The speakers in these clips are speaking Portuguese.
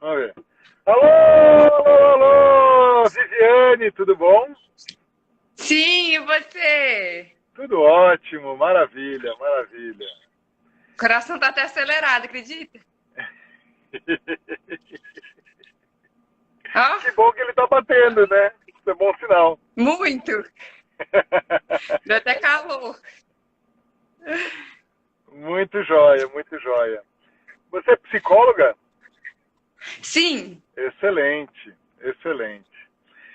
Vamos ver. Alô, alô, alô! Viviane, tudo bom? Sim, e você? Tudo ótimo, maravilha, maravilha. O coração tá até acelerado, acredita? Ó, Que bom que ele tá batendo, né? Isso é bom sinal. muito. Deu até calor. Muito joia, muito joia. Você é psicóloga? Sim. Excelente, excelente.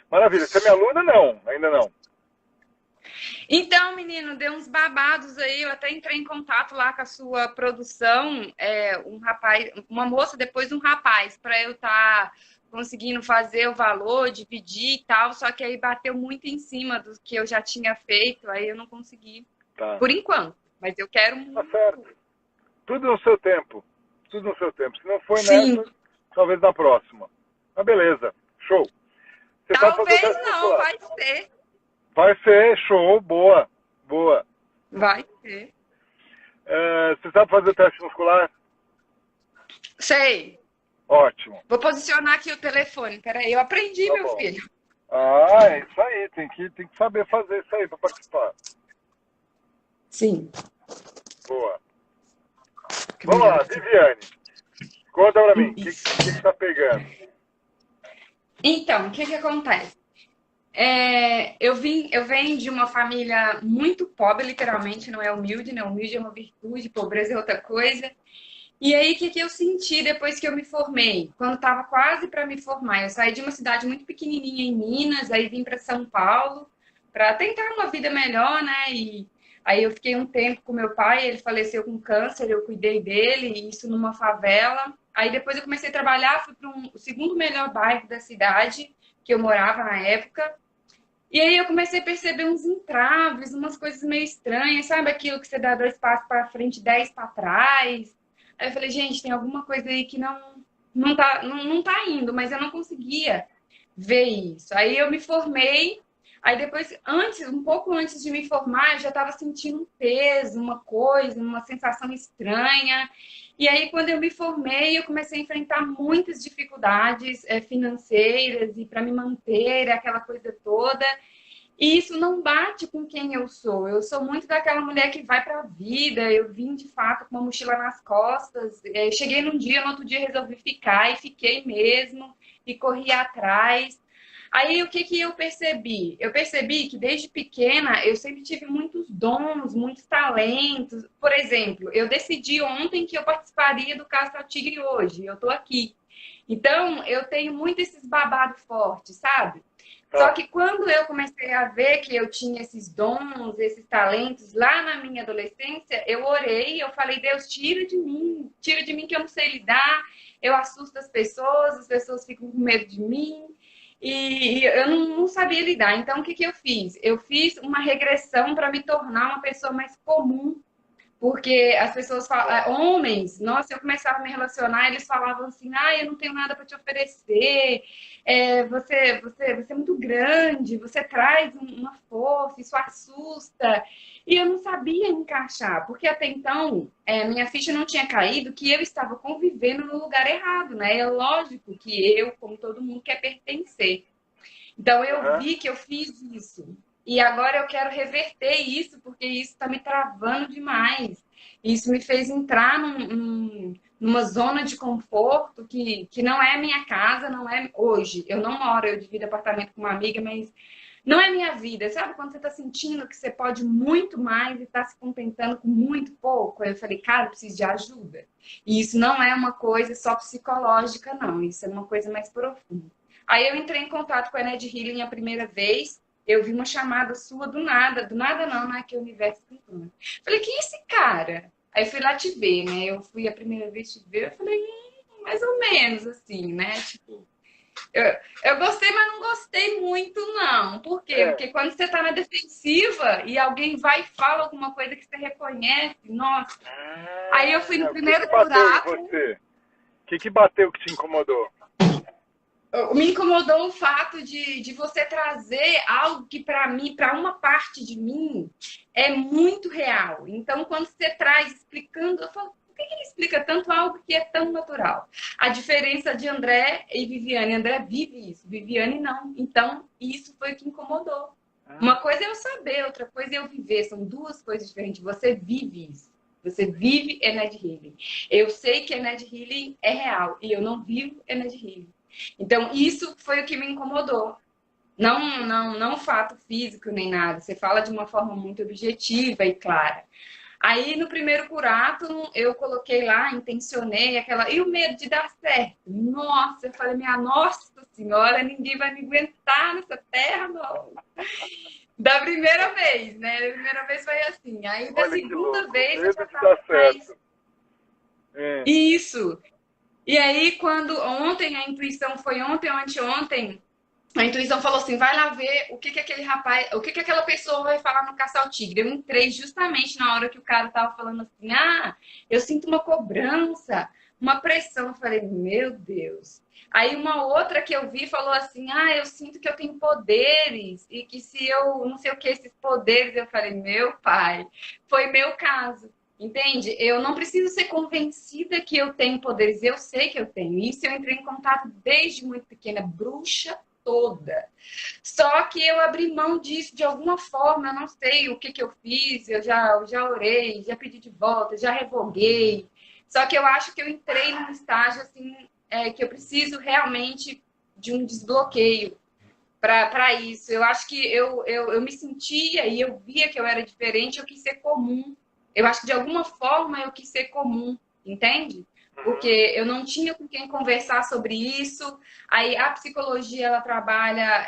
Maravilha. Você é minha aluna? Não, ainda não. Então, menino, deu uns babados aí. Eu até entrei em contato lá com a sua produção, um rapaz, uma moça, depois um rapaz, para eu estar conseguindo fazer o valor, dividir e tal. Só que aí bateu muito em cima do que eu já tinha feito, aí eu não consegui, Tá, por enquanto. Mas eu quero tá certo. muito. Tudo no seu tempo. Tudo no seu tempo. Se não foi Sim. nessa, talvez na próxima. Mas beleza, show. Você sabe fazer Talvez teste não, muscular? vai ser. Vai ser show, boa, boa. Vai ser. Você sabe fazer teste muscular? Sei. Ótimo. Vou posicionar aqui o telefone. Peraí, eu aprendi, Tá meu bom. filho. Ah, é isso aí. Tem que saber fazer isso aí para participar. Sim. Boa. Fica Vamos melhor lá, assim. Viviane. Conta pra mim. O que, Isso. que tá pegando? Então, o que que acontece? Eu venho de uma família muito pobre, literalmente, não é humilde, né? Humilde é uma virtude, pobreza é outra coisa. E aí, o que que eu senti depois que eu me formei? Quando estava quase para me formar, eu saí de uma cidade muito pequenininha em Minas, aí vim para São Paulo para tentar uma vida melhor, né? E aí eu fiquei um tempo com meu pai, ele faleceu com câncer, eu cuidei dele, e isso numa favela. Aí depois eu comecei a trabalhar, fui para o segundo melhor bairro da cidade que eu morava na época. E aí eu comecei a perceber uns entraves, umas coisas meio estranhas, sabe aquilo que você dá 2 passos para frente, 10 para trás? Aí eu falei, gente, tem alguma coisa aí que não tá indo, mas eu não conseguia ver isso. Aí eu me formei, aí depois, um pouco antes de me formar, eu já estava sentindo um peso, uma coisa, uma sensação estranha. E aí, quando eu me formei, eu comecei a enfrentar muitas dificuldades financeiras e para me manter, aquela coisa toda. E isso não bate com quem eu sou. Eu sou muito daquela mulher que vai para a vida. Eu vim de fato com uma mochila nas costas. Cheguei num dia, no outro dia resolvi ficar e fiquei mesmo e corri atrás. Aí o que que eu percebi? Eu percebi que desde pequena eu sempre tive muitos dons, muitos talentos. Por exemplo, eu decidi ontem que eu participaria do Caça ao Tigre hoje. Eu estou aqui. Então, eu tenho muito esses babados fortes, sabe? Só Tá. que quando eu comecei a ver que eu tinha esses dons, esses talentos lá na minha adolescência, eu orei, eu falei, Deus, tira de mim que eu não sei lidar, eu assusto as pessoas ficam com medo de mim, e eu não sabia lidar. Então, o que que eu fiz? Eu fiz uma regressão para me tornar uma pessoa mais comum, porque as pessoas falam, homens, nossa, eu começava a me relacionar, eles falavam assim, ah, eu não tenho nada para te oferecer, você é muito grande, você traz uma força, isso assusta. E eu não sabia encaixar, porque até então minha ficha não tinha caído que eu estava convivendo no lugar errado, né? É lógico que eu, como todo mundo, quer pertencer. Então eu Aham. vi que eu fiz isso. E agora eu quero reverter isso, porque isso está me travando demais. Isso me fez entrar numa zona de conforto que não é minha casa, não é hoje. Eu não moro, eu divido apartamento com uma amiga, mas não é minha vida. Sabe quando você está sentindo que você pode muito mais e está se contentando com muito pouco? Aí eu falei, cara, eu preciso de ajuda. E isso não é uma coisa só psicológica, não. Isso é uma coisa mais profunda. Aí eu entrei em contato com a Ned Healing a primeira vez. Eu vi uma chamada sua do nada não, né? Que o universo cantando. Falei, quem é esse cara? Aí eu fui lá te ver, né? Eu fui a primeira vez te ver, eu falei, mais ou menos assim, né? Tipo, eu, eu gostei, mas não gostei muito, não. Por quê? É. Porque quando você tá na defensiva e alguém vai e fala alguma coisa que você reconhece, nossa. Aí eu fui no O que que primeiro bateu em buraco. você? O que que bateu que te incomodou? Me incomodou o fato de você trazer algo que para mim, para uma parte de mim, é muito real. Então, quando você traz explicando, eu falo, que ele explica tanto algo que é tão natural? A diferença de André e Viviane. André vive isso, Viviane não. Então, isso foi o que incomodou. Uma coisa é eu saber, outra coisa é eu viver. São duas coisas diferentes. Você vive isso. Você vive Energy Healing. Eu sei que Energy Healing é real e eu não vivo Energy Healing. Então, isso foi o que me incomodou. Não o fato físico nem nada. Você fala de uma forma muito objetiva e clara. Aí, no primeiro curato, eu coloquei lá, intencionei aquela... E o medo de dar certo? Nossa, eu falei, minha Nossa Senhora, ninguém vai me aguentar nessa terra, não. Da primeira vez, né? Da primeira vez foi assim. Aí, da segunda vez, eu já estava mais... Isso. E aí, quando ontem, a intuição foi ontem ou anteontem, a intuição falou assim, vai lá ver o que que aquele rapaz, o que que aquela pessoa vai falar no Caça ao Tigre. Eu entrei justamente na hora que o cara tava falando assim, eu sinto uma cobrança, uma pressão. Eu falei, meu Deus. Aí uma outra que eu vi falou assim, eu sinto que eu tenho poderes e que se eu não sei o que, esses poderes, eu falei, meu pai, foi meu caso. Entende? Eu não preciso ser convencida que eu tenho poderes, eu sei que eu tenho. Isso eu entrei em contato desde muito pequena, bruxa toda. Só que eu abri mão disso de alguma forma, eu não sei o que que eu fiz, eu já orei, já pedi de volta, já revoguei. Só que eu acho que eu entrei num estágio assim, que eu preciso realmente de um desbloqueio para isso. Eu acho que eu me sentia e eu via que eu era diferente, eu quis ser comum. Eu acho que de alguma forma eu quis ser comum, entende? Porque eu não tinha com quem conversar sobre isso. Aí a psicologia, ela trabalha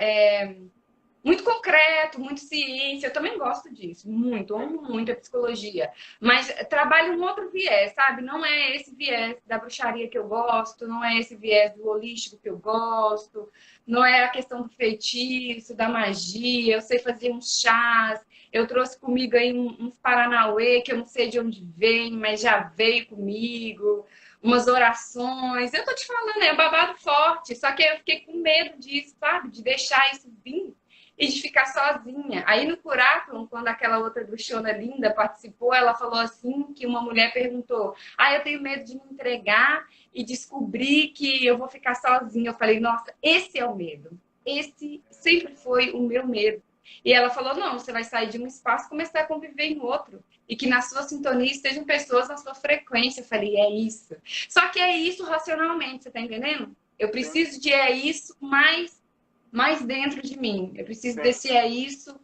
muito concreto, muito ciência. Eu também gosto disso, muito, amo muito a psicologia. Mas trabalha um outro viés, sabe? Não é esse viés da bruxaria que eu gosto, não é esse viés do holístico que eu gosto, não é a questão do feitiço, da magia. Eu sei fazer uns chás. Eu trouxe comigo aí uns Paranauê, que eu não sei de onde vem, mas já veio comigo. Umas orações. Eu tô te falando, é um babado forte. Só que eu fiquei com medo disso, sabe? De deixar isso vir e de ficar sozinha. Aí no Curáculo, quando aquela outra bruxona linda participou, ela falou assim, que uma mulher perguntou, eu tenho medo de me entregar e descobrir que eu vou ficar sozinha. Eu falei, nossa, esse é o medo. Esse sempre foi o meu medo. E ela falou, não, você vai sair de um espaço e começar a conviver em outro. E que na sua sintonia estejam pessoas na sua frequência. Eu falei, é isso. Só que é isso racionalmente, você tá entendendo? Eu preciso de isso mais dentro de mim. Eu preciso desse isso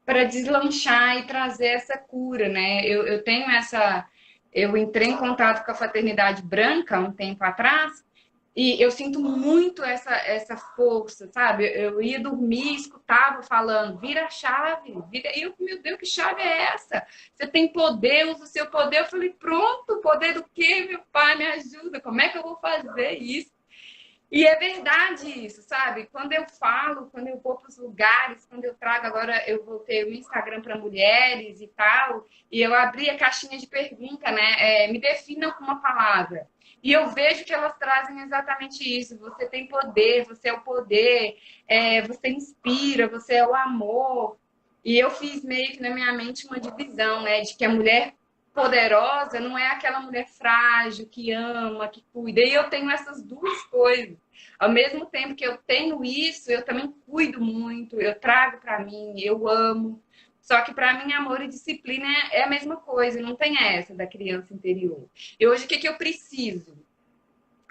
para deslanchar e trazer essa cura, né? Eu tenho essa... Eu entrei em contato com a Fraternidade Branca um tempo atrás e eu sinto muito essa força, sabe? Eu ia dormir, escutava falando, vira a chave, vira... E eu, meu Deus, que chave é essa? Você tem poder, usa o seu poder. Eu falei, pronto, poder do quê, meu pai? Me ajuda, como é que eu vou fazer isso? E é verdade isso, sabe? Quando eu falo, quando eu vou para os lugares, quando eu trago, agora eu vou ter o Instagram para mulheres e tal, e eu abri a caixinha de pergunta, né? Me definam com uma palavra. E eu vejo que elas trazem exatamente isso. Você tem poder, você é o poder, você inspira, você é o amor. E eu fiz meio que na minha mente uma divisão, né? De que a mulher poderosa não é aquela mulher frágil, que ama, que cuida. E eu tenho essas duas coisas. Ao mesmo tempo que eu tenho isso, eu também cuido muito, eu trago para mim, eu amo. Só que para mim, amor e disciplina é a mesma coisa, não tem essa da criança interior. E hoje, o que eu preciso?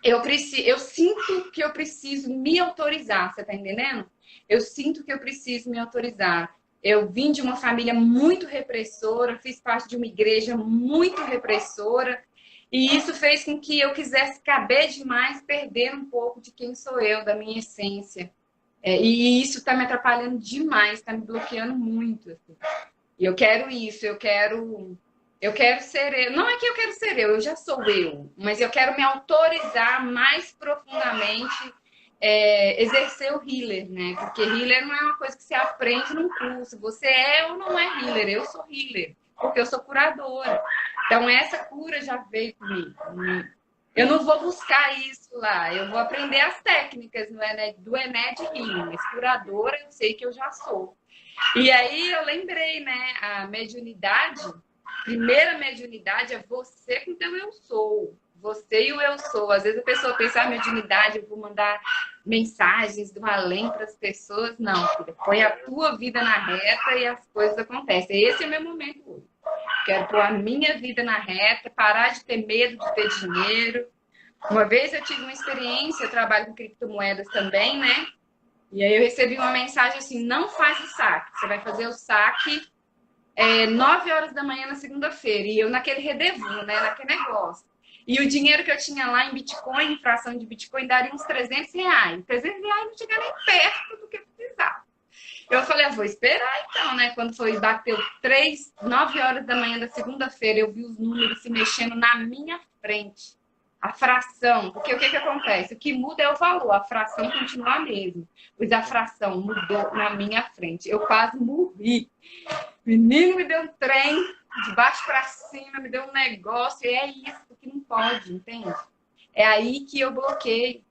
Eu sinto que eu preciso me autorizar, você tá entendendo? Eu sinto que eu preciso me autorizar. Eu vim de uma família muito repressora, fiz parte de uma igreja muito repressora, e isso fez com que eu quisesse caber demais, perder um pouco de quem sou eu, da minha essência. E isso está me atrapalhando demais, está me bloqueando muito. Assim. E eu quero isso, eu quero ser eu. Não é que eu quero ser eu já sou eu, mas eu quero me autorizar mais profundamente exercer o healer, né? Porque healer não é uma coisa que você aprende num curso. Você é ou não é healer? Eu sou healer, porque eu sou curadora. Então, essa cura já veio comigo. Eu não vou buscar isso lá. Eu vou aprender as técnicas do Energy Healing. Mas curadora, eu sei que eu já sou. E aí, eu lembrei, né? A mediunidade primeira mediunidade é você com o teu eu sou. Você e o eu sou. Às vezes a pessoa pensa, mediunidade, eu vou mandar mensagens do além para as pessoas. Não, filha, põe a tua vida na reta e as coisas acontecem. Esse é o meu momento hoje. Quero pôr a minha vida na reta, parar de ter medo de ter dinheiro. Uma vez eu tive uma experiência, eu trabalho com criptomoedas também, né? E aí eu recebi uma mensagem assim, não faz o saque. Você vai fazer o saque 9 horas da manhã na segunda-feira. E eu naquele rendezvous, né? Naquele negócio. E o dinheiro que eu tinha lá em Bitcoin, em fração de Bitcoin, daria uns R$ 300. R$ 300 não chega nem perto do que eu precisava. Eu falei, vou esperar então, né? Quando bateu 9 horas da manhã da segunda-feira, eu vi os números se mexendo na minha frente. A fração, porque o que acontece? O que muda é o valor, a fração continua a mesma. Pois a fração mudou na minha frente. Eu quase morri. O menino me deu um trem, de baixo para cima, me deu um negócio, e é isso que não pode, entende? É aí que eu bloqueei.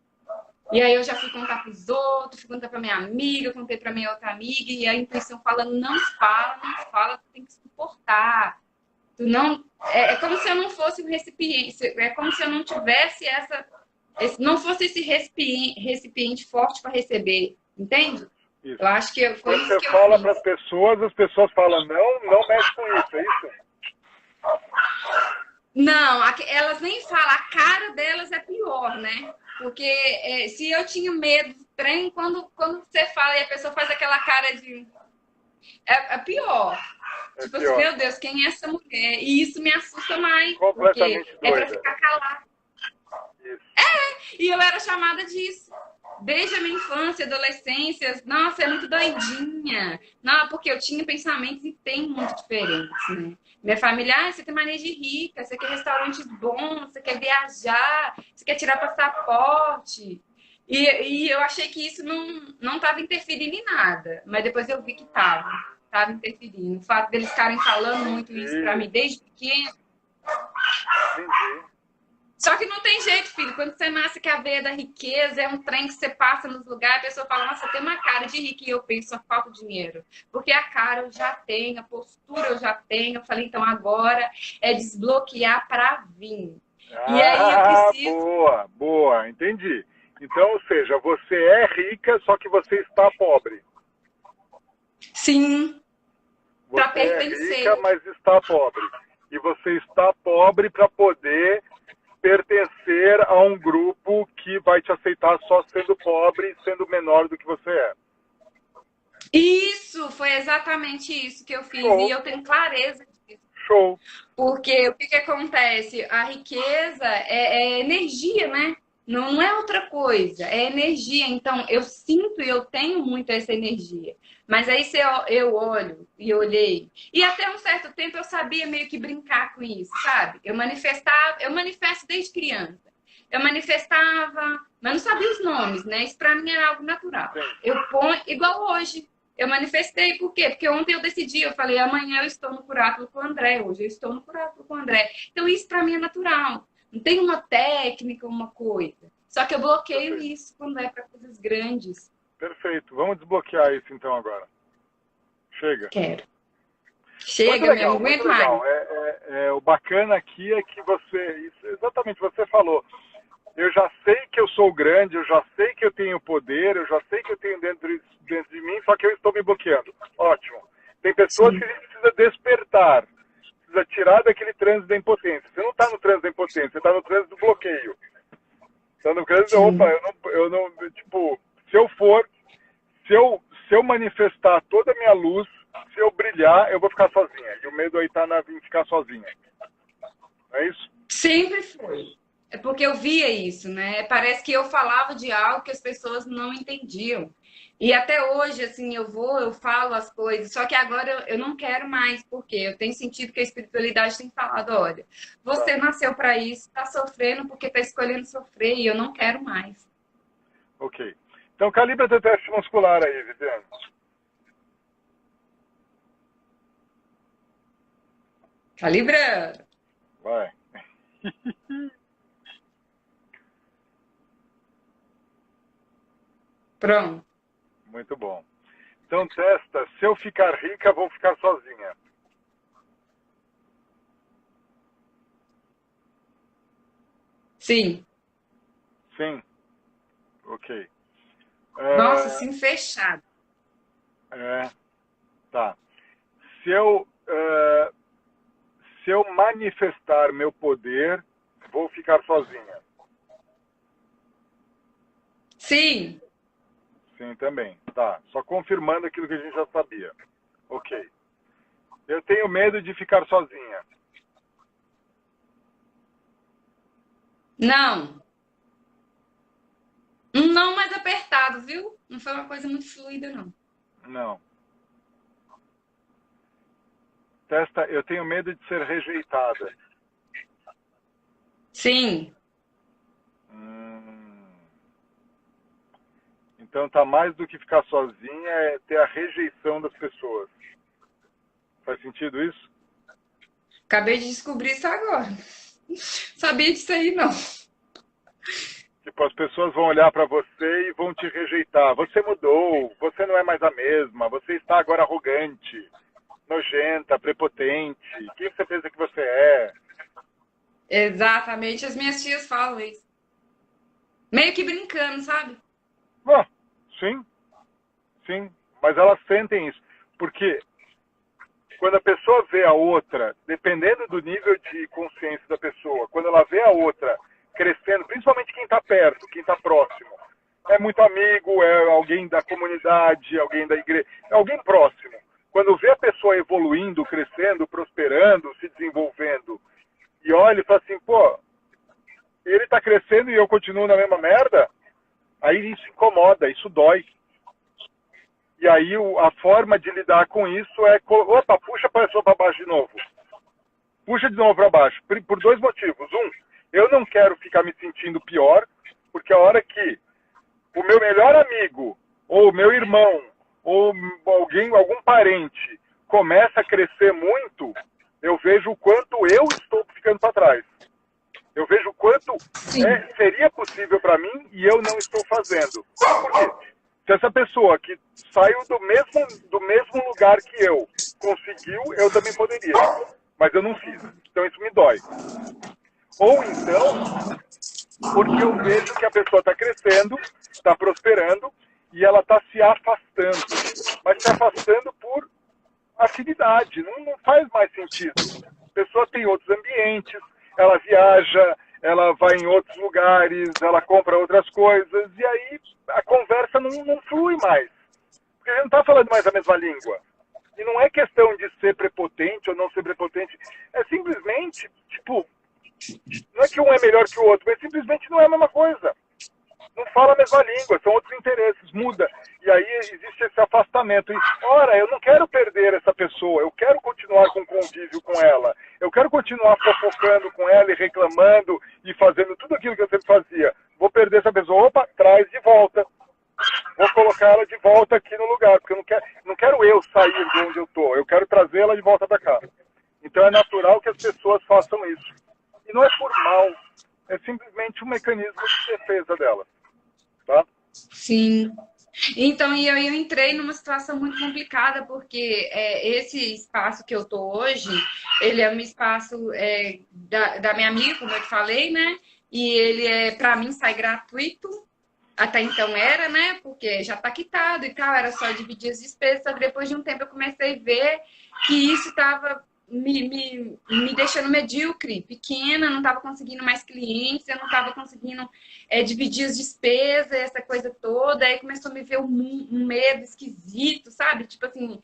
E aí eu já fui contar para os outros, fui contar para minha amiga, contei para minha outra amiga, e a intuição fala, não fala, tu tem que suportar. Tu não... É como se eu não fosse um recipiente, é como se eu não tivesse não fosse esse recipiente forte para receber, entende? Isso. Eu acho que foi quando isso que você eu fala fiz. para as pessoas falam, não mexe com isso, é isso? Não, elas nem falam, a cara delas é pior, né? Porque se eu tinha medo do trem, quando você fala e a pessoa faz aquela cara de... É pior. Tipo assim, Pior. meu Deus, quem é essa mulher? E isso me assusta mais, Completamente porque é pra doida. ficar calada. Isso. E eu era chamada disso. Desde a minha infância, adolescência, nossa, é muito doidinha. Não, porque eu tinha pensamentos e tem muito diferentes, né? Minha família, você tem mania de rica, você quer restaurantes bons, você quer viajar, você quer tirar passaporte. E eu achei que isso não estava interferindo em nada. Mas depois eu vi que estava interferindo. O fato deles estarem falando muito isso para mim desde pequeno. Entendi. Só que não tem jeito, filho. Quando você nasce que a veia da riqueza é um trem que você passa nos lugares, a pessoa fala, nossa, tem uma cara de rico. E eu penso, só falta dinheiro. Porque a cara eu já tenho, a postura eu já tenho. Eu falei, então agora é desbloquear para vir. E aí eu preciso... Boa, entendi. Então, ou seja, você é rica, só que você está pobre. Sim, para Você é pertencer. rica, mas está pobre. E você está pobre para poder pertencer a um grupo que vai te aceitar só sendo pobre e sendo menor do que você é. Isso, foi exatamente isso que eu fiz. Show. E eu tenho clareza disso. Show. Porque o que acontece? A riqueza é energia, né? Não é outra coisa, é energia. Então, eu sinto e eu tenho muito essa energia. Mas aí eu olho e olhei. E até um certo tempo eu sabia meio que brincar com isso, sabe? Eu manifesto desde criança. Eu manifestava, mas não sabia os nomes, né? Isso pra mim era algo natural. Eu ponho, igual hoje. Eu manifestei, por quê? Porque ontem eu decidi, eu falei, amanhã eu estou no Curáculo com o André, hoje eu estou no Curáculo com o André. Então isso pra mim é natural. Não tem uma técnica, uma coisa. Só que eu bloqueio isso quando é para coisas grandes. Perfeito. Vamos desbloquear isso então agora. Chega. Quero. Chega, meu, não aguento mais. O bacana aqui é que exatamente você falou. Eu já sei que eu sou grande, eu já sei que eu tenho poder, eu já sei que eu tenho dentro de mim, só que eu estou me bloqueando. Ótimo. Tem pessoas que a gente precisa despertar, precisa tirar daquele trânsito da impotência. Você não está no trânsito da impotência, você está no trânsito do bloqueio. Está no trânsito, eu não, tipo, se eu manifestar toda a minha luz, se eu brilhar, eu vou ficar sozinha. E o medo aí está em ficar sozinha. É isso? Sempre foi. É porque eu via isso, né? Parece que eu falava de algo que as pessoas não entendiam. E até hoje, assim, eu falo as coisas, só que agora eu não quero mais, porque eu tenho sentido que a espiritualidade tem falado, olha, você nasceu para isso, está sofrendo porque está escolhendo sofrer, e eu não quero mais. Ok. Então, calibra teu teste muscular aí, Viviane. Calibra! Vai. Pronto. Muito bom. Então testa, se eu ficar rica, vou ficar sozinha. Sim. Sim? Ok. Nossa, É, sim, fechado. é, tá. Se eu, se eu manifestar meu poder, vou ficar sozinha. Sim. Sim, também. Tá. Só confirmando aquilo que a gente já sabia. Ok. Eu tenho medo de ficar sozinha. Não. Um não mais apertado, viu? Não foi uma coisa muito fluida, não. Não. Testa, eu tenho medo de ser rejeitada. Sim. Hum, então tá mais do que ficar sozinha, é ter a rejeição das pessoas. Faz sentido isso? Acabei de descobrir isso agora. Sabia disso aí, não. Tipo, as pessoas vão olhar para você e vão te rejeitar. Você mudou, você não é mais a mesma, você está agora arrogante, nojenta, prepotente. Quem você pensa que você é? Exatamente, as minhas tias falam isso. Meio que brincando, sabe? Bom, sim, sim. Mas elas sentem isso. Porque quando a pessoa vê a outra, dependendo do nível de consciência da pessoa, quando ela vê a outra crescendo, principalmente quem está perto, quem está próximo, é muito amigo, é alguém da comunidade, alguém da igreja, é alguém próximo. Quando vê a pessoa evoluindo, crescendo, prosperando, se desenvolvendo, e olha e fala assim, pô, ele está crescendo e eu continuo na mesma merda, aí isso incomoda, isso dói. E aí a forma de lidar com isso é, opa, puxa a pessoa para baixo de novo. Puxa de novo para baixo. Por dois motivos. Um, eu não quero ficar me sentindo pior, porque a hora que o meu melhor amigo, ou o meu irmão, ou alguém, algum parente, começa a crescer muito, eu vejo o quanto eu estou ficando para trás. Eu vejo o quanto Sim. seria possível para mim e eu não estou fazendo. Por quê? Se essa pessoa que saiu do mesmo lugar que eu conseguiu, eu também poderia. Mas eu não fiz. Então isso me dói. Ou então, porque eu vejo que a pessoa está crescendo, está prosperando e ela está se afastando. Mas se afastando por afinidade, não faz mais sentido. A pessoa tem outros ambientes, ela viaja, ela vai em outros lugares, ela compra outras coisas, e aí a conversa não flui mais. Porque a gente não está falando mais a mesma língua. E não é questão de ser prepotente ou não ser prepotente, é simplesmente, tipo, não é que um é melhor que o outro, mas simplesmente não é a mesma coisa. Não fala a mesma língua, são outros interesses, muda. E aí existe esse afastamento. E, ora, eu não quero perder essa pessoa, eu quero continuar com convívio com ela. Eu quero continuar fofocando com ela e reclamando e fazendo tudo aquilo que eu sempre fazia. Vou perder essa pessoa, opa, traz de volta. Vou colocar ela de volta aqui no lugar, porque eu não quero eu sair de onde eu estou, eu quero trazê-la de volta para cá. Então é natural que as pessoas façam isso. E não é por mal, é simplesmente um mecanismo de defesa dela. Tá? Sim. Então, e eu entrei numa situação muito complicada, porque esse espaço que eu tô hoje, ele é um espaço da minha amiga, como eu te falei, né? E ele para mim, sai gratuito. Até então era, né? Porque já tá quitado e tal, era só dividir as despesas. Só que depois de um tempo eu comecei a ver que isso estava me deixando medíocre, pequena, não estava conseguindo mais clientes, eu não estava conseguindo dividir as despesas, essa coisa toda. Aí começou a me ver um medo esquisito, sabe? Tipo assim,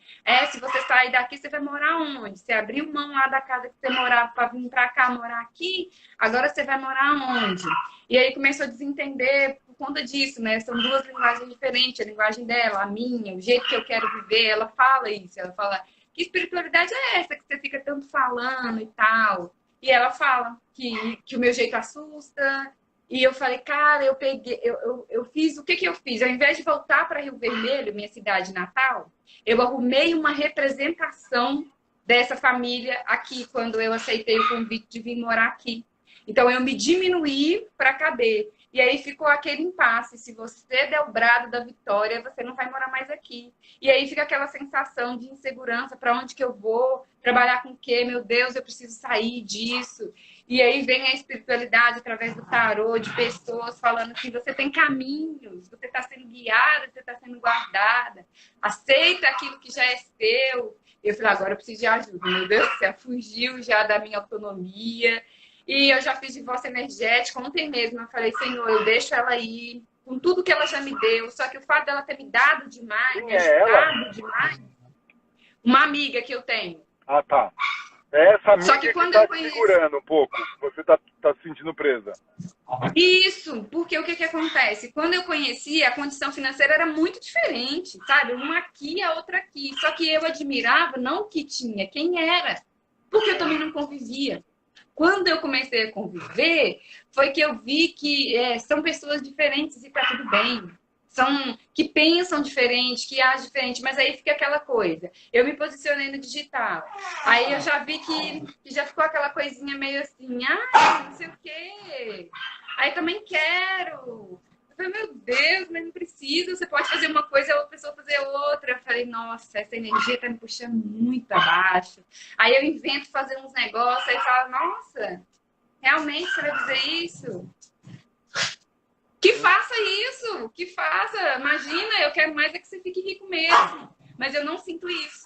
se você sair daqui, você vai morar onde? Você abriu mão lá da casa que você morava para vir para cá morar aqui, agora você vai morar onde? E aí começou a desentender por conta disso, né? São duas linguagens diferentes, a linguagem dela, a minha, o jeito que eu quero viver. Ela fala isso, ela fala, que espiritualidade é essa que você fica tanto falando e tal? E ela fala que o meu jeito assusta. E eu falei, cara, eu peguei, eu fiz, o que eu fiz? Ao invés de voltar para Rio Vermelho, minha cidade natal, eu arrumei uma representação dessa família aqui, quando eu aceitei o convite de vir morar aqui. Então, eu me diminuí para caber. E aí ficou aquele impasse. Se você der o brado da vitória, você não vai morar mais aqui. E aí fica aquela sensação de insegurança. Para onde que eu vou? Trabalhar com o quê? Meu Deus, eu preciso sair disso. E aí vem a espiritualidade através do tarô, de pessoas falando que você tem caminhos, você está sendo guiada, você está sendo guardada, aceita aquilo que já é seu. Eu falei, agora eu preciso de ajuda, meu Deus do céu, fugiu já da minha autonomia. E eu já fiz divórcio energético ontem mesmo. Eu falei, Senhor, eu deixo ela ir com tudo que ela já me deu. Só que o fato dela ter me dado demais, Quem me é ela? ajudado demais, uma amiga que eu tenho. Ah, tá. É essa amiga Só que quando tá eu te conheci. segurando um pouco. Você tá se sentindo presa. Isso, porque o que acontece? Quando eu conheci, a condição financeira era muito diferente, sabe? Uma aqui, a outra aqui. Só que eu admirava não o que tinha, quem era. Porque eu também não convivia. Quando eu comecei a conviver, foi que eu vi que são pessoas diferentes e tá tudo bem. São que pensam diferente, que agem diferente, mas aí fica aquela coisa. Eu me posicionei no digital. Aí eu já vi que já ficou aquela coisinha meio assim, não sei o quê. Aí também quero. Eu falei, meu Deus, mas não precisa. Você pode fazer uma coisa e a outra pessoa fazer outra. Eu falei, nossa, essa energia tá me puxando muito abaixo. Aí eu invento fazer uns negócios, aí falo, nossa, realmente você vai dizer isso? Que faça isso, que faça. Imagina, eu quero mais é que você fique rico mesmo. Mas eu não sinto isso.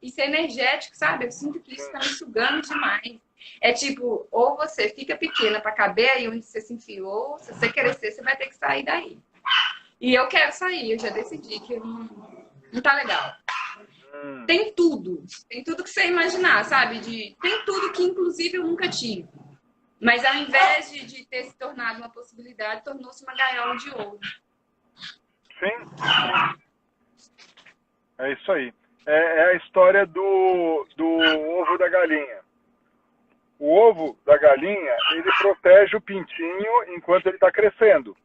Isso é energético, sabe? Eu sinto que isso tá me sugando demais. É tipo, ou você fica pequena para caber aí onde você se enfiou, ou se você crescer, você vai ter que sair daí. E eu quero sair, eu já decidi que não tá legal. Tem tudo que você imaginar, sabe? Tem tudo que, inclusive, eu nunca tive. Mas ao invés de ter se tornado uma possibilidade, tornou-se uma gaiola de ouro. Sim. É isso aí. É a história do ovo da galinha. O ovo da galinha, ele protege o pintinho enquanto ele está crescendo.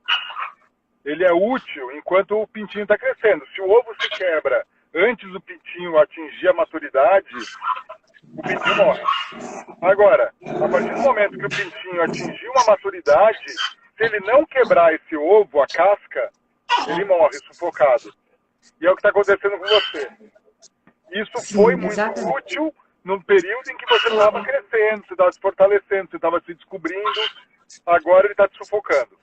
Ele é útil enquanto o pintinho está crescendo. Se o ovo se quebra antes do pintinho atingir a maturidade, o pintinho morre. Agora, a partir do momento que o pintinho atingiu uma maturidade, se ele não quebrar esse ovo, a casca, ele morre sufocado. E é o que está acontecendo com você. Isso foi muito útil no período em que você estava crescendo, você estava se fortalecendo, você estava se descobrindo. Agora ele está te sufocando.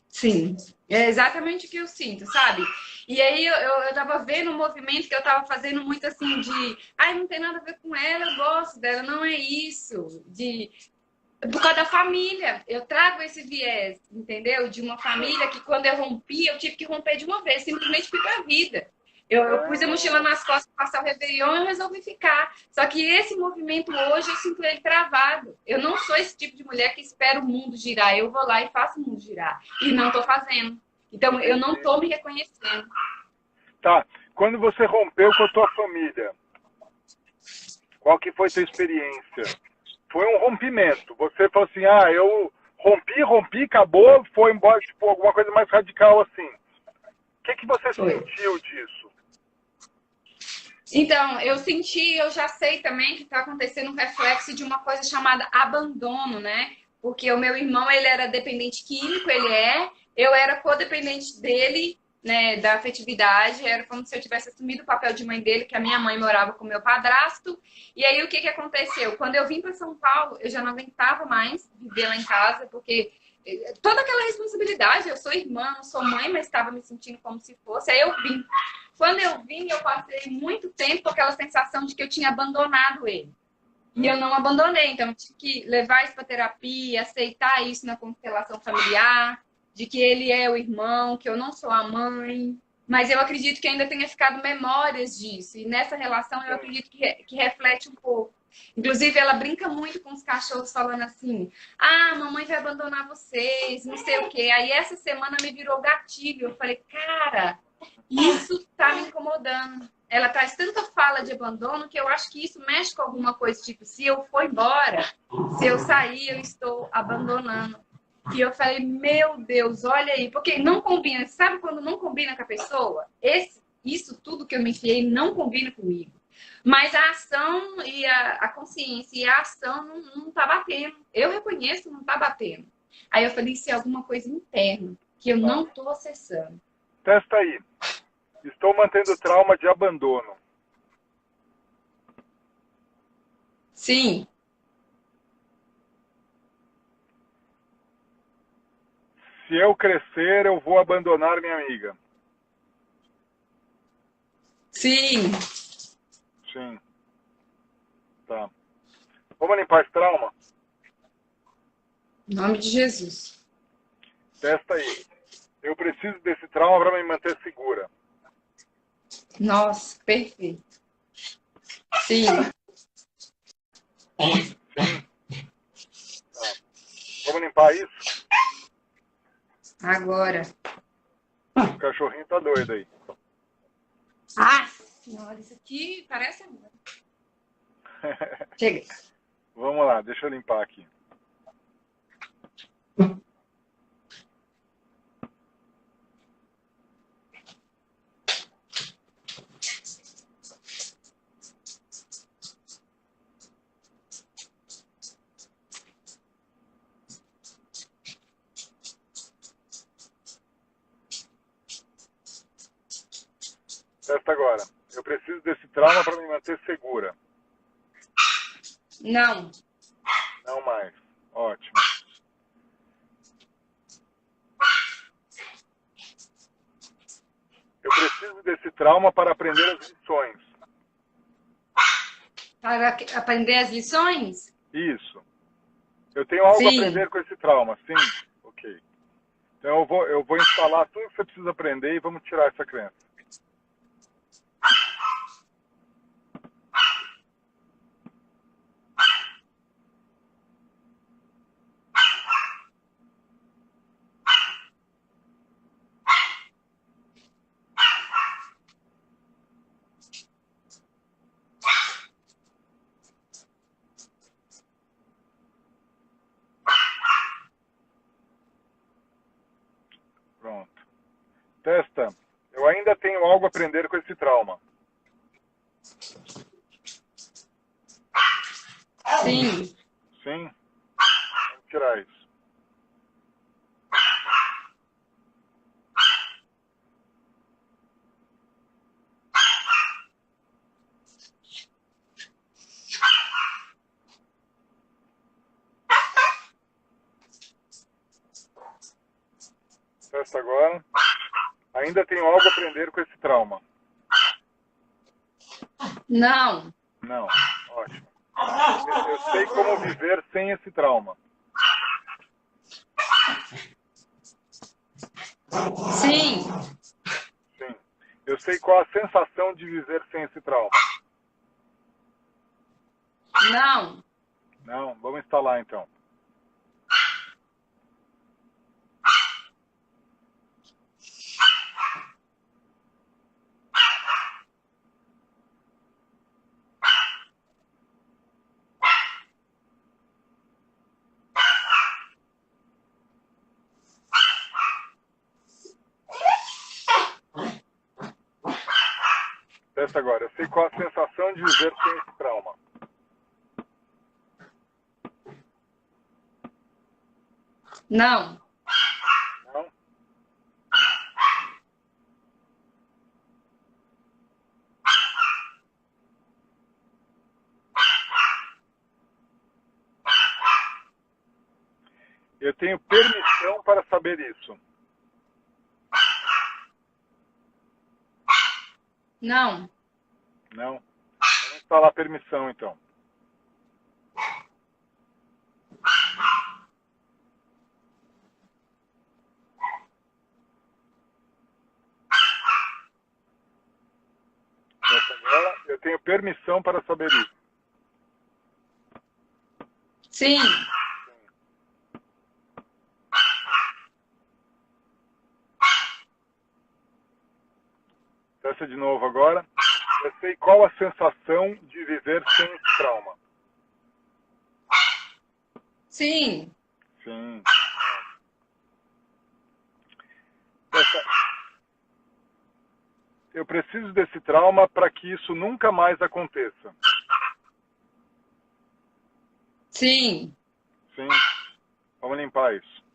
Sim, é exatamente o que eu sinto, sabe? E aí eu tava vendo um movimento que eu tava fazendo muito assim não tem nada a ver com ela, eu gosto dela, não é isso. Por causa da família, eu trago esse viés, entendeu? De uma família que quando eu rompi, eu tive que romper de uma vez, simplesmente fui pra vida. Eu pus a mochila nas costas para passar o Réveillon e eu resolvi ficar. Só que esse movimento hoje eu sinto ele travado. Eu não sou esse tipo de mulher que espera o mundo girar. Eu vou lá e faço o mundo girar. E não estou fazendo. Então eu não estou me reconhecendo. Tá. Quando você rompeu com a tua família, qual que foi a tua experiência? Foi um rompimento. Você falou assim, eu rompi, acabou, foi embora, tipo, alguma coisa mais radical assim. O que você sentiu disso? Então, eu já sei também que está acontecendo um reflexo de uma coisa chamada abandono, né? Porque o meu irmão, ele era dependente químico, eu era codependente dele, né, da afetividade, era como se eu tivesse assumido o papel de mãe dele, que a minha mãe morava com o meu padrasto. E aí, o que aconteceu? Quando eu vim para São Paulo, eu já não aguentava mais viver lá em casa, porque toda aquela responsabilidade, eu sou irmã, não sou mãe, mas estava me sentindo como se fosse. Aí eu vim. Quando eu vim, eu passei muito tempo com aquela sensação de que eu tinha abandonado ele. E eu não abandonei, então eu tive que levar isso para terapia, aceitar isso na constelação familiar, de que ele é o irmão, que eu não sou a mãe. Mas eu acredito que ainda tenha ficado memórias disso. E nessa relação eu acredito que reflete um pouco. Inclusive, ela brinca muito com os cachorros, falando assim: mamãe vai abandonar vocês, não sei o quê. Aí essa semana me virou gatilho. Eu falei, cara, isso tá me incomodando. Ela traz tanta fala de abandono que eu acho que isso mexe com alguma coisa, tipo, se eu for embora, se eu sair, eu estou abandonando. E eu falei, meu Deus, olha aí, porque não combina. Sabe quando não combina com a pessoa? Isso tudo que eu me enfiei não combina comigo. Mas a ação e a consciência e a ação não tá batendo. Eu reconheço, não tá batendo. Aí eu falei, isso é alguma coisa interna que eu não tô acessando. Testa aí. Estou mantendo trauma de abandono. Sim. Se eu crescer, eu vou abandonar minha amiga. Sim. Sim. Tá. Vamos limpar esse trauma? Em nome de Jesus. Testa aí. Eu preciso desse trauma para me manter segura. Nossa, perfeito. Sim. Sim? Tá. Vamos limpar isso? Agora. O cachorrinho tá doido aí. Ah, senhora, isso aqui parece amor. Chega. Vamos lá, deixa eu limpar aqui. Testa agora. Eu preciso desse trauma para me manter segura. Não. Não mais. Ótimo. Eu preciso desse trauma para aprender as lições. Para aprender as lições? Isso. Eu tenho algo a Sim. aprender com esse trauma. Sim. Ok. Então eu vou instalar tudo que você precisa aprender e vamos tirar essa crença. Pronto. Testa. Eu ainda tenho algo a aprender com esse trauma. Sim. Sim? Vamos tirar isso. Testa agora. Ainda tenho algo a aprender com esse trauma. Não. Não. Ótimo. Eu sei como viver sem esse trauma. Sim. Sim. Eu sei qual a sensação de viver sem esse trauma. Não. Não? Vamos instalar então. Testa agora. Eu sei qual a sensação de viver sem esse trauma. Não. Não? Eu tenho permissão para saber isso. Não. Não? Vamos instalar permissão então. Testa agora. Eu tenho permissão para saber isso. Sim. Testa de novo agora. Eu sei qual a sensação de viver sem esse trauma. Sim. Sim. Testa. Eu preciso desse trauma para que isso nunca mais aconteça. Sim. Sim. Vamos limpar isso.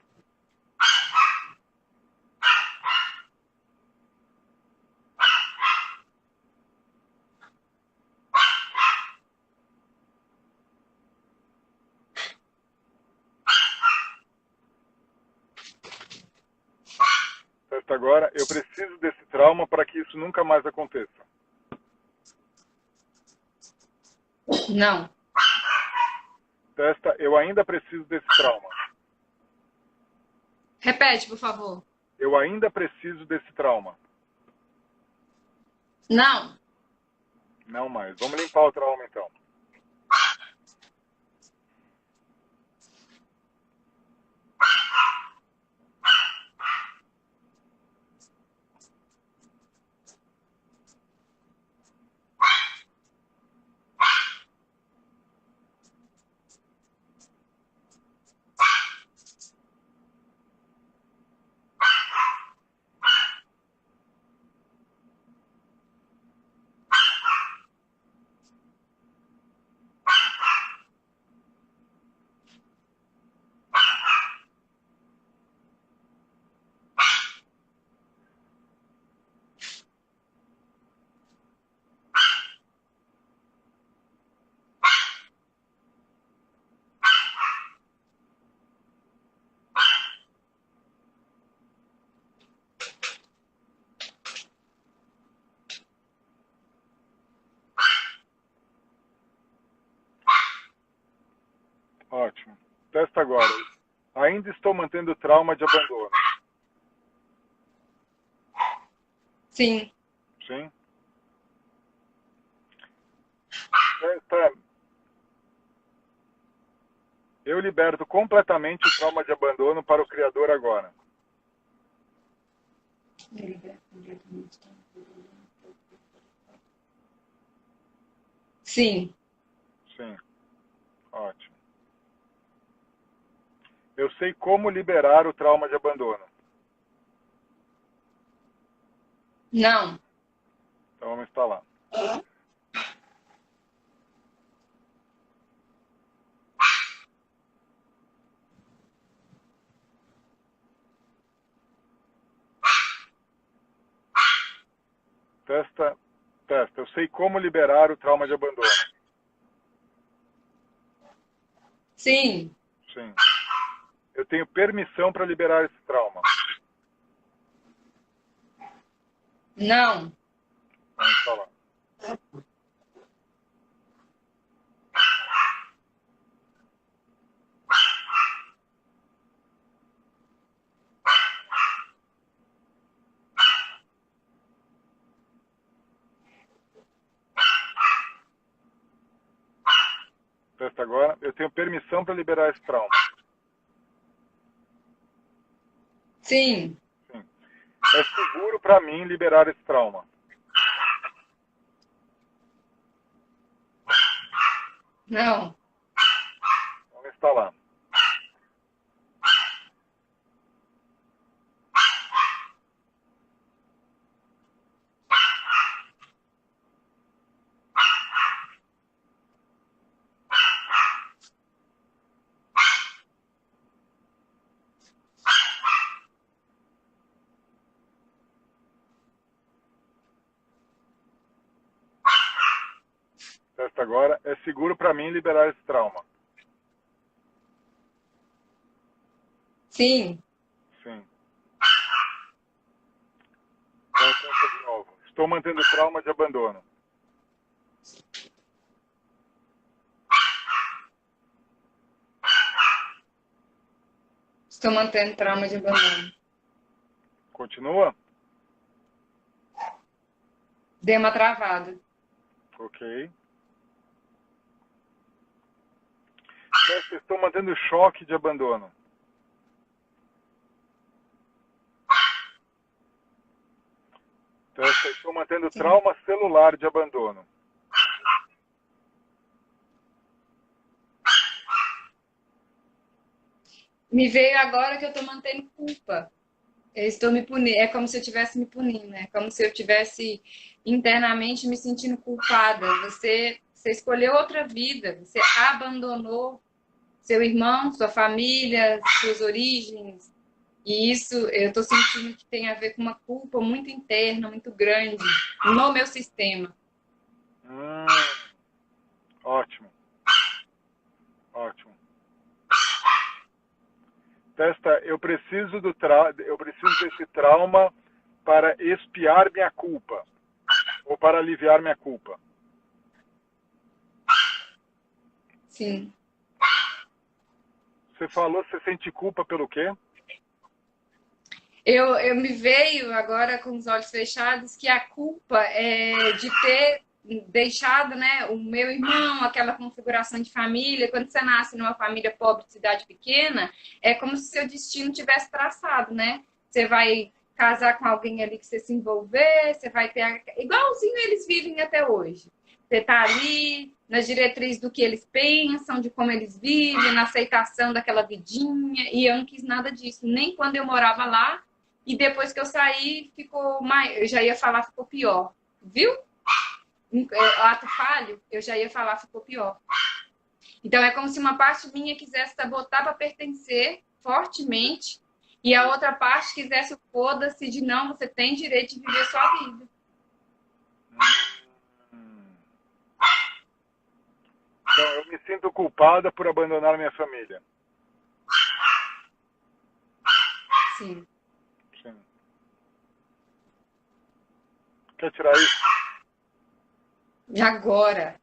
Testa agora. Eu preciso desse trauma para que isso nunca mais aconteça. Não. Testa. Eu ainda preciso desse trauma. Repete, por favor. Eu ainda preciso desse trauma. Não. Não mais. Vamos limpar o trauma, então. Ótimo. Testa agora. Ainda estou mantendo o trauma de abandono. Sim. Sim? Testa. Eu liberto completamente o trauma de abandono para o Criador agora. Sim. Sim. Ótimo. Eu sei como liberar o trauma de abandono. Não. Então vamos instalar. Testa. Testa. Eu sei como liberar o trauma de abandono. Sim. Sim. Eu tenho permissão para liberar esse trauma. Não. Vamos instalar. Testa agora. Eu tenho permissão para liberar esse trauma. Sim. Sim. É seguro para mim liberar esse trauma. Não. Vamos instalar. Testa agora. É seguro para mim liberar esse trauma. Sim. Sim. Então testa de novo. Estou mantendo o trauma de abandono. Estou mantendo trauma de abandono. Continua? Dei uma travada. Ok. Testa. Estou mantendo o choque de abandono. Testa. Estou mantendo o Sim. trauma celular de abandono. Me veio agora que eu estou mantendo culpa. Eu estou me punindo. É como se eu estivesse me punindo, né? É como se eu estivesse internamente me sentindo culpada. Você escolheu outra vida. Você abandonou seu irmão, sua família, suas origens. E isso eu estou sentindo que tem a ver com uma culpa muito interna, muito grande no meu sistema. Ótimo. Ótimo. Testa, eu preciso desse trauma para expiar minha culpa ou para aliviar minha culpa. Sim. Você falou, você sente culpa pelo quê? Eu me veio agora com os olhos fechados que a culpa é de ter deixado, né, o meu irmão, aquela configuração de família. Quando você nasce numa família pobre de cidade pequena, é como se seu destino tivesse traçado, né? Você vai casar com alguém ali que você se envolver, você vai ter igualzinho eles vivem até hoje. Você tá ali nas diretrizes do que eles pensam, de como eles vivem, na aceitação daquela vidinha, e eu não quis nada disso, nem quando eu morava lá. E depois que eu saí, ficou mais. Eu já ia falar, ficou pior. Viu? Ato falho, eu já ia falar, ficou pior. Então é como se uma parte minha quisesse sabotar para pertencer fortemente, e a outra parte quisesse o foda-se de não, você tem direito de viver sua vida. Então, eu me sinto culpada por abandonar minha família. Sim. Sim. Quer tirar isso? E agora?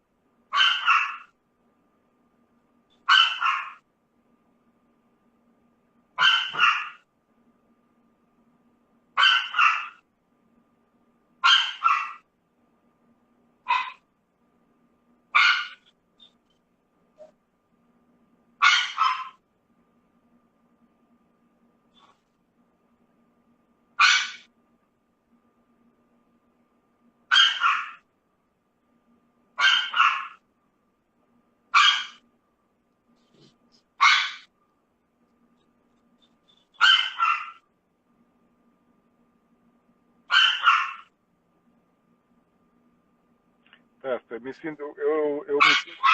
Testa, eu me sinto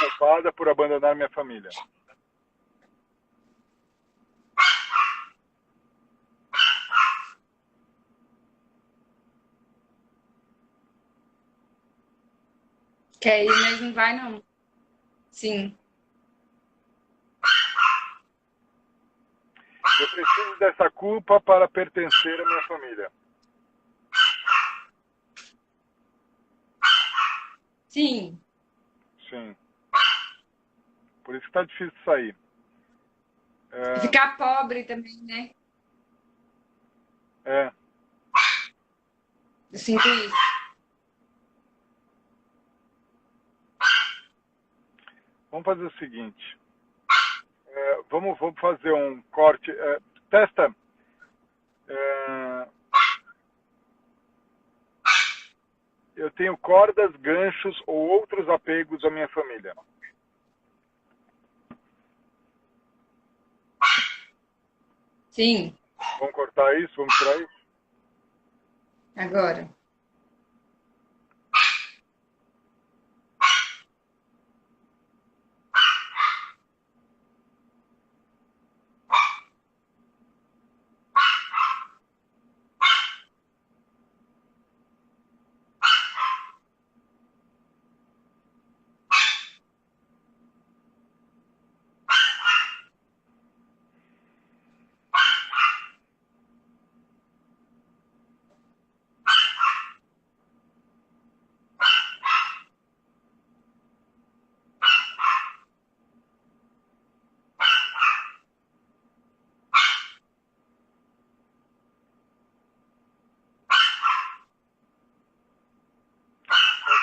culpada por abandonar minha família. Quer ir, mas não vai, não. Sim. Eu preciso dessa culpa para pertencer à minha família. Sim. Sim. Por isso que está difícil de sair. E ficar pobre também, né? É. Eu sinto isso. Vamos fazer o seguinte. Vamos fazer um corte. Testa. Eu tenho cordas, ganchos ou outros apegos à minha família. Sim. Vamos cortar isso? Vamos tirar isso? Agora.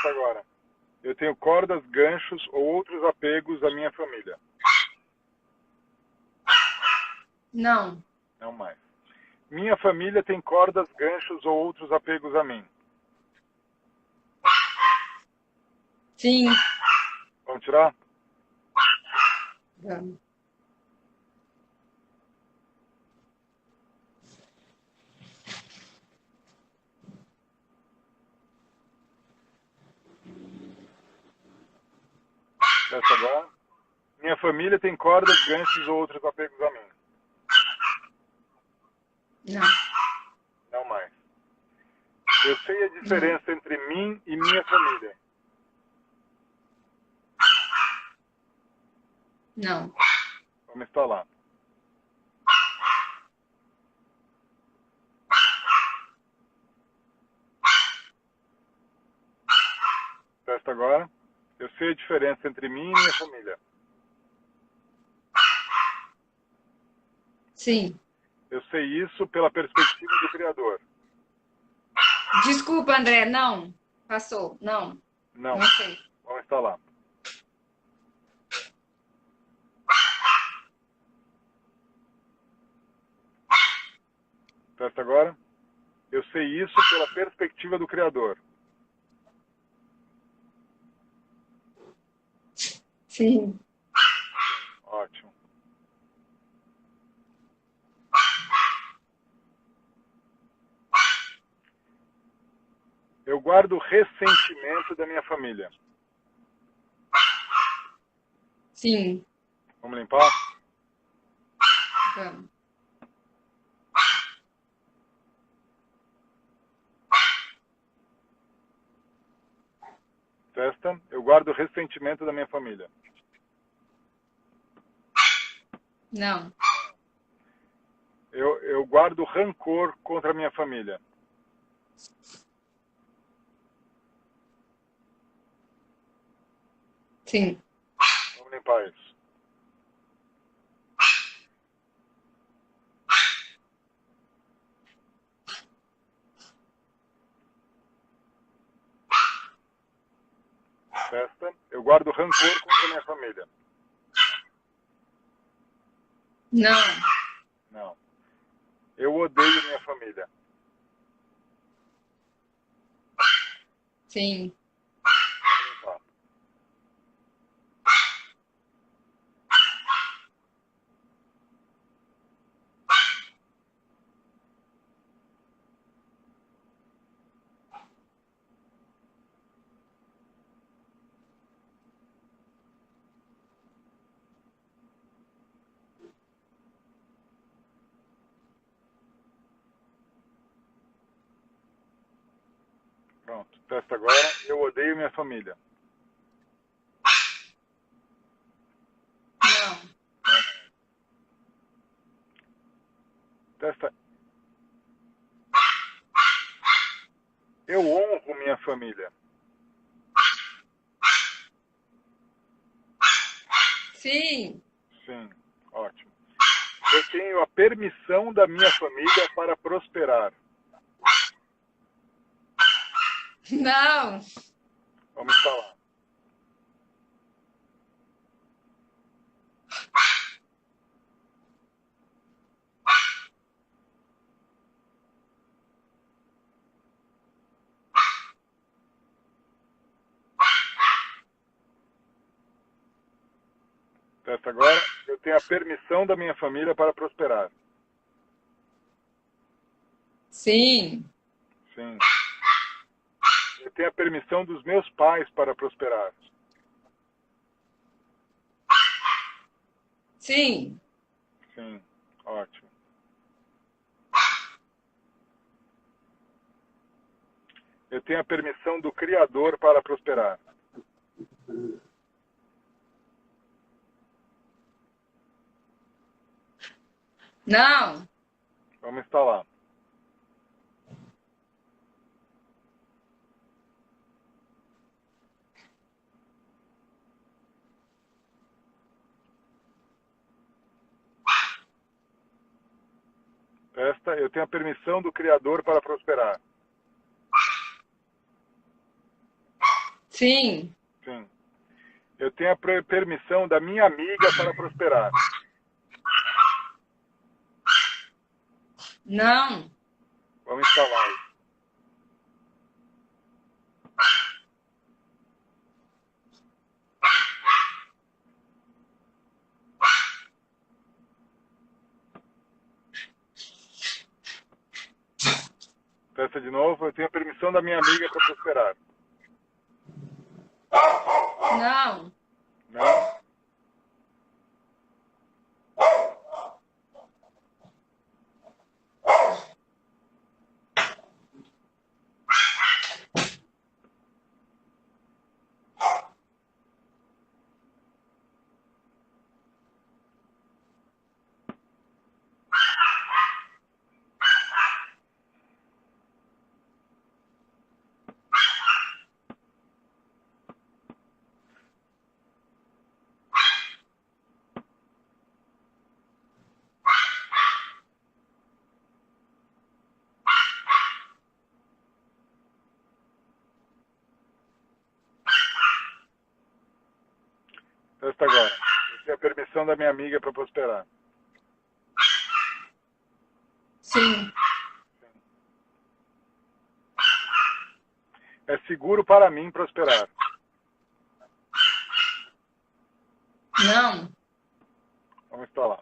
Agora. Eu tenho cordas, ganchos ou outros apegos à minha família. Não. Não mais. Minha família tem cordas, ganchos ou outros apegos a mim. Sim. Vamos tirar? Vamos. Essa agora. Minha família tem cordas, ganchos ou outros apegos a mim. Não. Não mais. Eu sei a diferença entre mim e minha família. Não. Vamos instalar. Testa agora. Eu sei a diferença entre mim e minha família. Sim. Eu sei isso pela perspectiva do Criador. Desculpa, André, não. Passou, não. Não. Não sei. Vamos instalar. Testa agora. Eu sei isso pela perspectiva do Criador. Sim. Ótimo. Eu guardo ressentimento da minha família. Sim. Vamos limpar? Vamos. Testa. Eu guardo ressentimento da minha família. Não. Eu guardo rancor contra a minha família. Sim. Vamos limpar isso. Testa. Eu guardo rancor contra a minha família. Não. Não. Eu odeio minha família. Sim. Vamos limpar. Pronto. Testa agora. Eu odeio minha família. Não. Testa. Eu honro minha família. Sim. Sim. Ótimo. Eu tenho a permissão da minha família para prosperar. Não. Vamos instalar. Testa agora. Eu tenho a permissão da minha família para prosperar. Sim. Sim. Eu tenho a permissão dos meus pais para prosperar. Sim. Sim. Ótimo. Eu tenho a permissão do Criador para prosperar. Não. Vamos instalar. Testa. Eu tenho a permissão do Criador para prosperar. Sim. Sim. Eu tenho a permissão da minha amiga para prosperar. Não. Vamos instalar isso. Testa de novo. Eu tenho a permissão da minha amiga para prosperar. Não. Não? Testa agora. Eu tenho a permissão da minha amiga para prosperar. Sim. É seguro para mim prosperar. Não. Vamos instalar.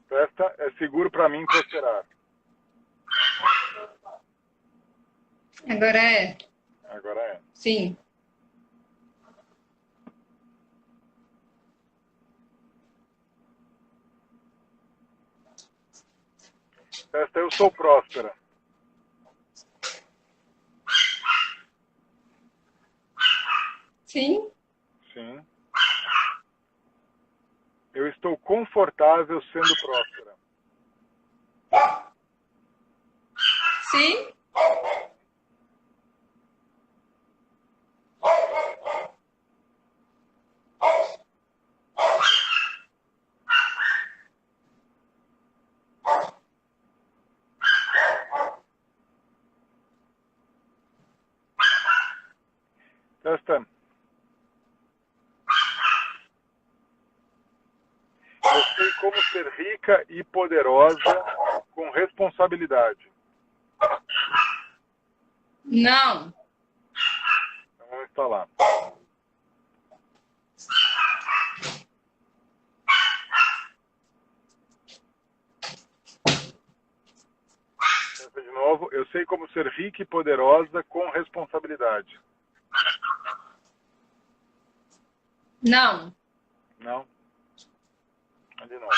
Testa, é seguro para mim prosperar. Agora é. Agora é. Sim. Testa, eu sou próspera. Sim. Sim. Eu estou confortável sendo próspera. Sim. Testa. Eu sei como ser rica e poderosa com responsabilidade. Não. Então vamos instalar. Testa de novo. Eu sei como ser rica e poderosa com responsabilidade. Não. Não? De novo.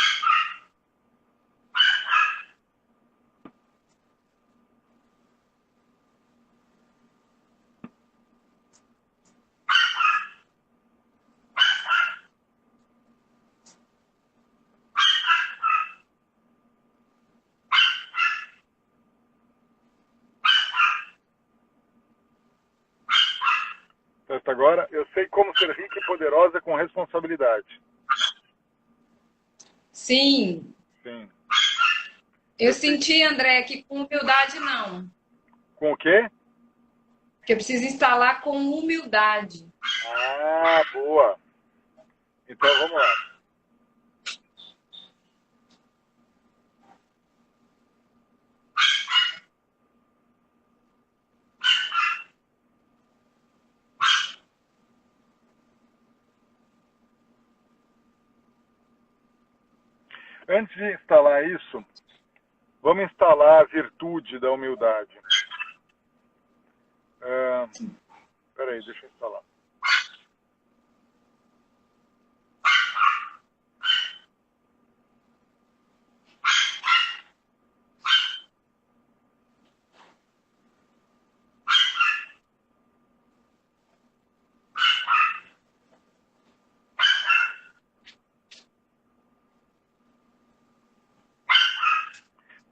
Testa agora. Eu sei como ser rica e poderosa com responsabilidade. Sim. Sim. Eu senti, André, que com humildade não. Com o quê? Que eu preciso instalar com humildade. Ah, boa. Então vamos lá. Antes de instalar isso, vamos instalar a virtude da humildade. Peraí, deixa eu instalar.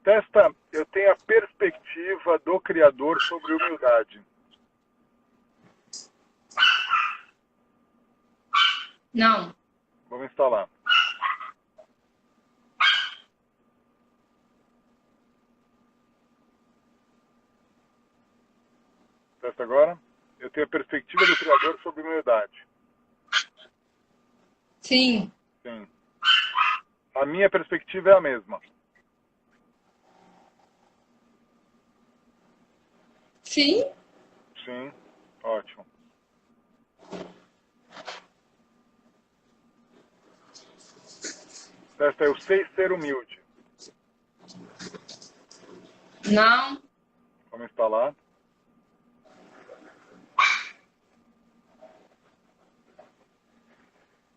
Testa, eu tenho a perspectiva do Criador sobre humildade. Não. Vamos instalar. Testa agora. Eu tenho a perspectiva do Criador sobre humildade. Sim. Sim. A minha perspectiva é a mesma. Sim. Sim. Ótimo. Testa, eu sei ser humilde. Não. Vamos instalar.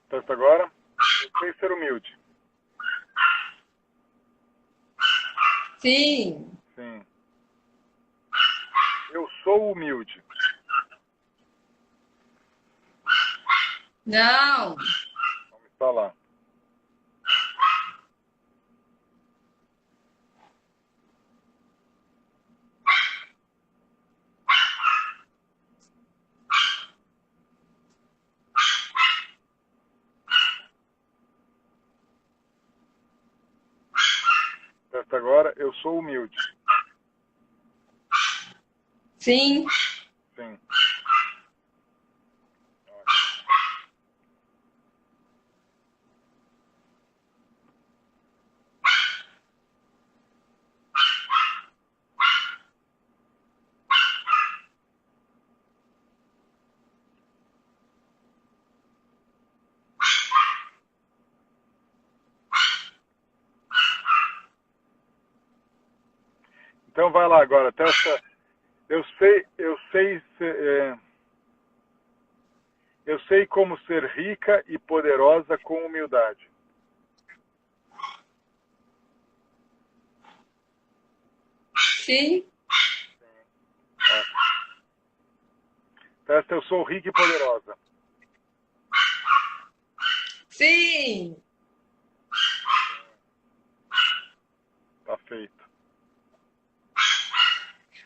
Testa agora. Eu sei ser humilde. Sim. Sim. Eu sou humilde. Não. Vamos instalar. Testa agora, eu sou humilde. Sim. Sim. Então vai lá agora, testa. Eu sei como ser rica e poderosa com humildade. Sim. Testa, eu sou rica e poderosa. Sim. Tá feito.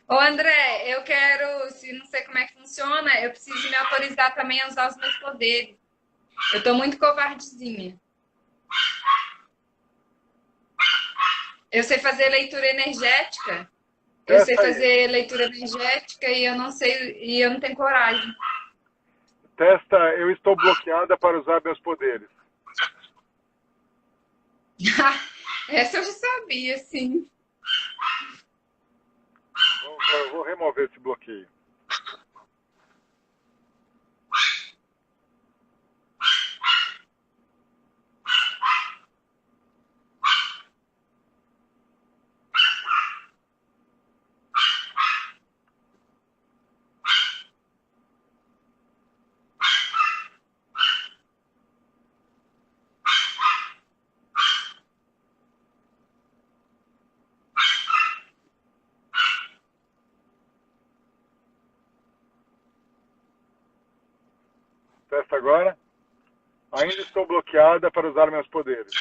Ô, André, eu quero, se não sei como é que funciona, eu preciso me autorizar também a usar os meus poderes. Eu tô muito covardezinha. Eu sei fazer leitura energética. Eu sei Testa aí. fazer leitura energética e eu não sei, e eu não tenho coragem. Testa, eu estou bloqueada para usar meus poderes. Essa eu já sabia, sim. Eu vou remover esse bloqueio. Testa agora. Ainda estou bloqueada para usar meus poderes.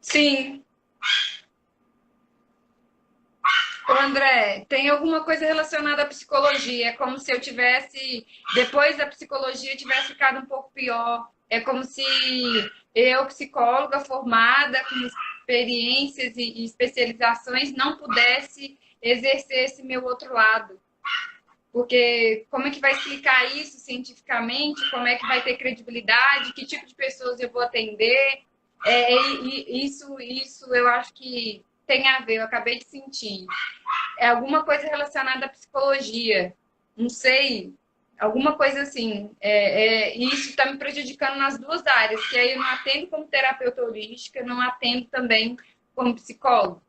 Sim. Ô, André, tem alguma coisa relacionada à psicologia? É como se eu tivesse, depois da psicologia, tivesse ficado um pouco pior. É como se eu, psicóloga formada, com experiências e especializações, não pudesse exercer esse meu outro lado. Porque como é que vai explicar isso cientificamente? Como é que vai ter credibilidade? Que tipo de pessoas eu vou atender? Isso eu acho que tem a ver, eu acabei de sentir. É alguma coisa relacionada à psicologia, não sei, alguma coisa assim. E isso está me prejudicando nas duas áreas, que aí eu não atendo como terapeuta holística, não atendo também como psicólogo.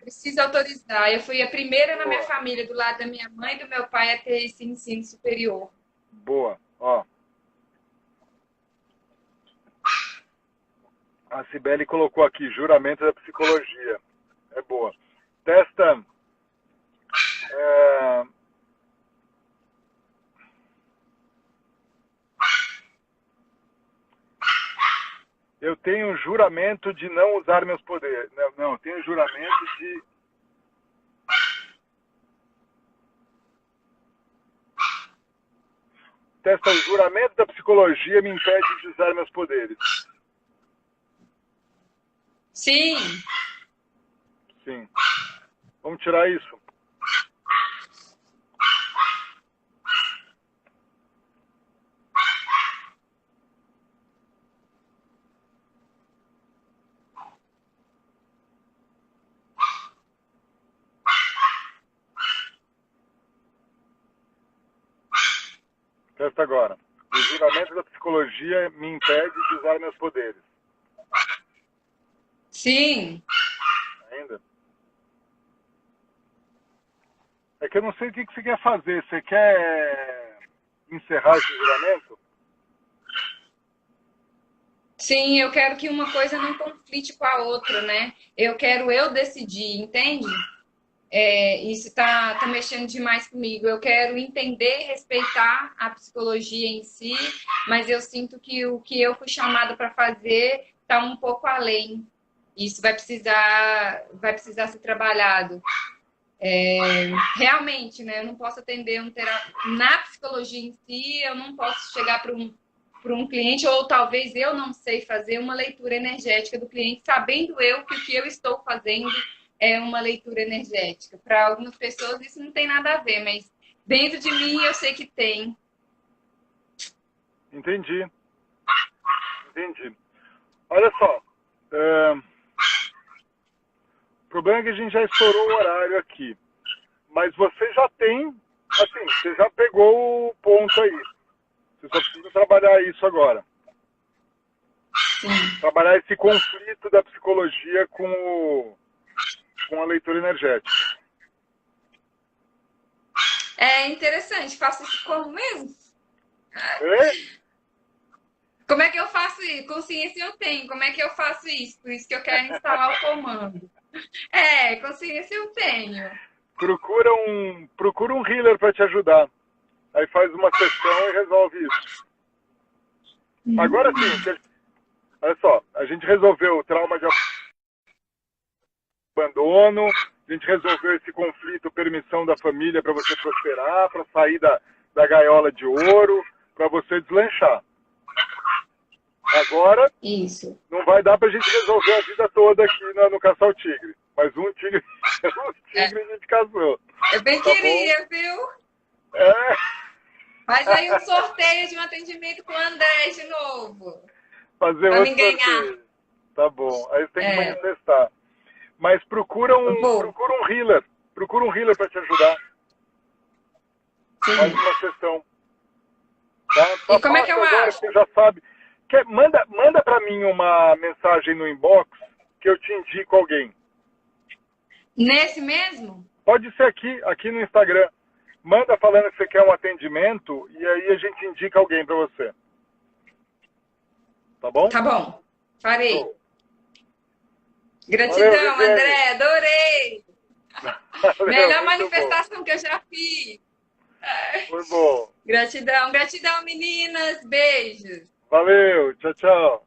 Preciso autorizar. Eu fui a primeira na minha Boa, família, do lado da minha mãe e do meu pai, a ter esse ensino superior. boa. Ó, a Cibele colocou aqui, juramento da psicologia. É boa. Testa. é, eu tenho juramento de não usar meus poderes. Não, eu tenho juramento de. Testa, o juramento da psicologia me impede de usar meus poderes. Sim, Sim. Vamos tirar isso. Testa agora. O juramento da psicologia me impede de usar meus poderes. sim. Ainda? É que eu não sei o que você quer fazer. Você quer encerrar esse juramento? Sim, eu quero que uma coisa não conflite com a outra, né? Eu quero eu decidir, entende? Isso tá mexendo demais comigo. Eu quero entender, respeitar a psicologia em si, mas eu sinto que o que eu fui chamada para fazer está um pouco além. Isso vai precisar ser trabalhado. Realmente, né? Eu não posso atender na psicologia em si, eu não posso chegar para um cliente, ou talvez eu não sei fazer uma leitura energética do cliente, sabendo eu que o que eu estou fazendo é uma leitura energética. Para algumas pessoas isso não tem nada a ver, mas dentro de mim eu sei que tem. Entendi. Entendi. Olha só. O problema é que a gente já estourou o horário aqui. Mas você já tem, assim, você já pegou o ponto aí. Você só precisa trabalhar isso agora. Sim. Trabalhar esse conflito da psicologia com a leitura energética. É interessante. Faço isso como mesmo? É? Como é que eu faço isso? Consciência eu tenho. Como é que eu faço isso? Por isso que eu quero instalar o comando. Consciência eu tenho. Procura um healer para te ajudar. Aí faz uma sessão e resolve isso. Agora sim, olha só, a gente resolveu o trauma de abandono, a gente resolveu esse conflito, permissão da família para você prosperar, para sair da gaiola de ouro, para você deslanchar. Agora, isso. Não vai dar pra gente resolver a vida toda aqui no Caçar o Tigre. Mas um tigre a gente caçou. Eu bem queria, viu? É. Faz aí um sorteio de um atendimento com o André de novo. Fazer pra outro me ganhar. sorteio. Tá bom. Aí você tem que manifestar. Mas procura um healer. Procura um healer pra te ajudar. Sim. Faz uma sessão. Tá? E como é que eu agora acho? que você já sabe. Manda pra mim uma mensagem no inbox que eu te indico alguém. Nesse mesmo? Pode ser aqui no Instagram. Manda falando que você quer um atendimento e aí a gente indica alguém para você. Tá bom? Tá bom. Farei. Show. Gratidão, Valeu, André. Adorei. Valeu, Melhor manifestação bom. Que eu já fiz. Foi bom. Gratidão, gratidão, meninas. Beijos. Valeu. Tchau, tchau.